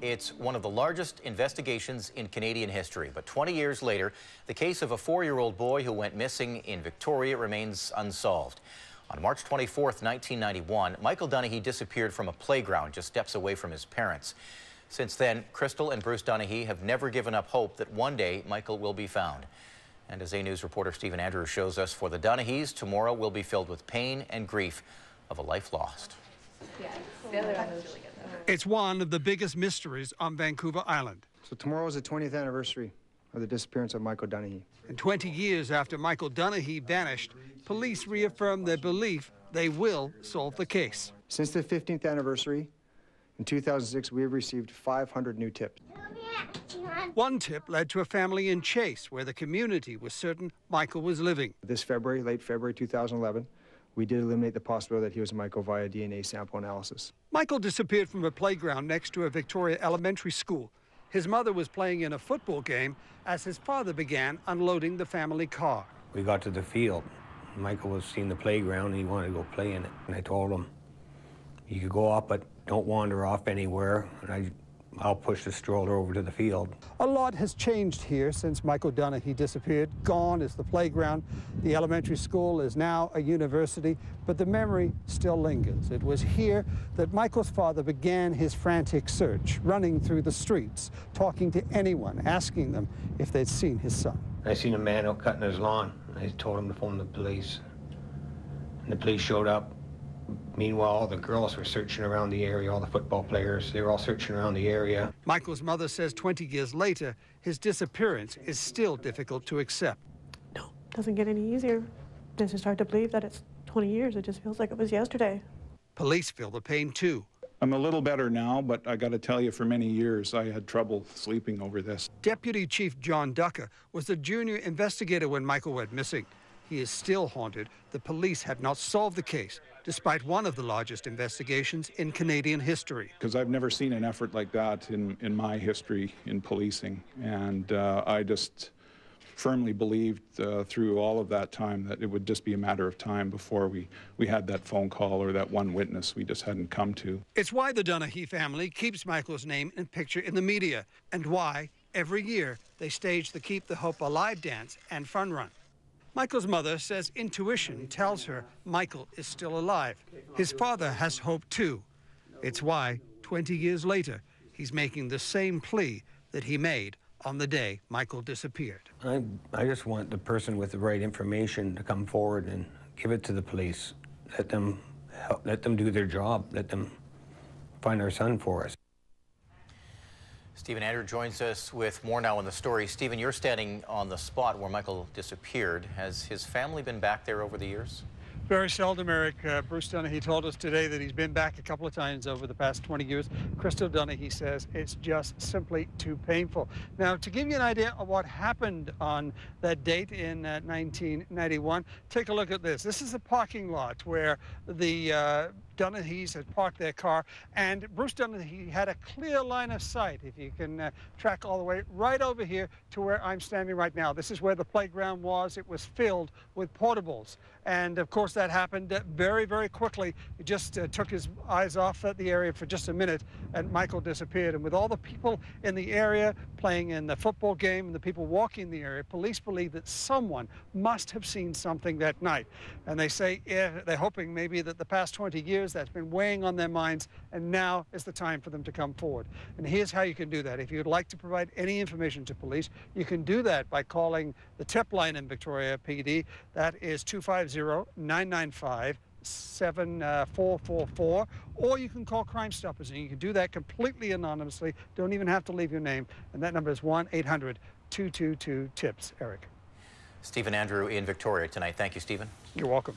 It's one of the largest investigations in Canadian history, but 20 years later, the case of a 4-year-old boy who went missing in Victoria remains unsolved. On March 24, 1991, Michael Dunahee disappeared from a playground just steps away from his parents. Since then, Crystal and Bruce Dunahee have never given up hope that one day Michael will be found. And as A News reporter Stephen Andrews shows us, for the Dunahees, tomorrow will be filled with pain and grief of a life lost. It's one of the biggest mysteries on Vancouver Island. So tomorrow is the 20th anniversary of the disappearance of Michael Dunahee. And 20 years after Michael Dunahee vanished, police reaffirmed their belief they will solve the case. Since the 15th anniversary, in 2006, we have received 500 new tips. One tip led to a family in Chase, where the community was certain Michael was living. This February, late February 2011, we did eliminate the possibility that he was Michael via DNA sample analysis. Michael disappeared from a playground next to a Victoria elementary school. His mother was playing in a football game as his father began unloading the family car. We got to the field. Michael was seeing the playground and he wanted to go play in it. And I told him, you could go up, but don't wander off anywhere. And I'll push the stroller over to the field. A lot has changed here since Michael Dunahee disappeared. Gone is the playground. The elementary school is now a university, but the memory still lingers. It was here that Michael's father began his frantic search, running through the streets, talking to anyone, asking them if they'd seen his son. I seen a man out cutting his lawn. I told him to phone the police. And the police showed up. Meanwhile, all the girls were searching around the area, all the football players, they were all searching around the area. Michael's mother says 20 years later, his disappearance is still difficult to accept. No, it doesn't get any easier. It's just hard to believe that it's 20 years. It just feels like it was yesterday. Police feel the pain too. I'm a little better now, but I got to tell you, for many years, I had trouble sleeping over this. Deputy Chief John Ducker was the junior investigator when Michael went missing. He is still haunted. The police have not solved the case, despite one of the largest investigations in Canadian history. Because I've never seen an effort like that in my history in policing. And I just firmly believed through all of that time that it would just be a matter of time before we had that phone call or that one witness we just hadn't come to. It's why the Dunahee family keeps Michael's name and picture in the media, and why every year they stage the Keep the Hope Alive dance and fun run. Michael's mother says intuition tells her Michael is still alive. His father has hope too. It's why, 20 years later, he's making the same plea that he made on the day Michael disappeared. I just want the person with the right information to come forward and give it to the police. Let them do their job. Let them find our son for us. Stephen Andrews joins us with more now on the story. Stephen, you're standing on the spot where Michael disappeared. Has his family been back there over the years? Very seldom, Eric. Bruce Dunahee told us today that he's been back a couple of times over the past 20 years. Crystal Dunahee says it's just simply too painful. Now, to give you an idea of what happened on that date in 1991, take a look at this. This is the parking lot where the Dunahees had parked their car, and Bruce Dunahee had a clear line of sight, if you can track all the way right over here to where I'm standing right now. This is where the playground was. It was filled with portables, and of course that happened very, very quickly. He just took his eyes off the area for just a minute, and Michael disappeared. And with all the people in the area playing in the football game and the people walking the area, police believe that someone must have seen something that night. And they say they're hoping maybe that the past 20 years that's been weighing on their minds, and now is the time for them to come forward. And here's how you can do that. If you'd like to provide any information to police, you can do that by calling the tip line in Victoria PD. That is 250-995-7444, or you can call Crime Stoppers, and you can do that completely anonymously. Don't even have to leave your name, and that number is 1-800-222-TIPS. Eric. Stephen Andrews in Victoria tonight. Thank you, Stephen. You're welcome.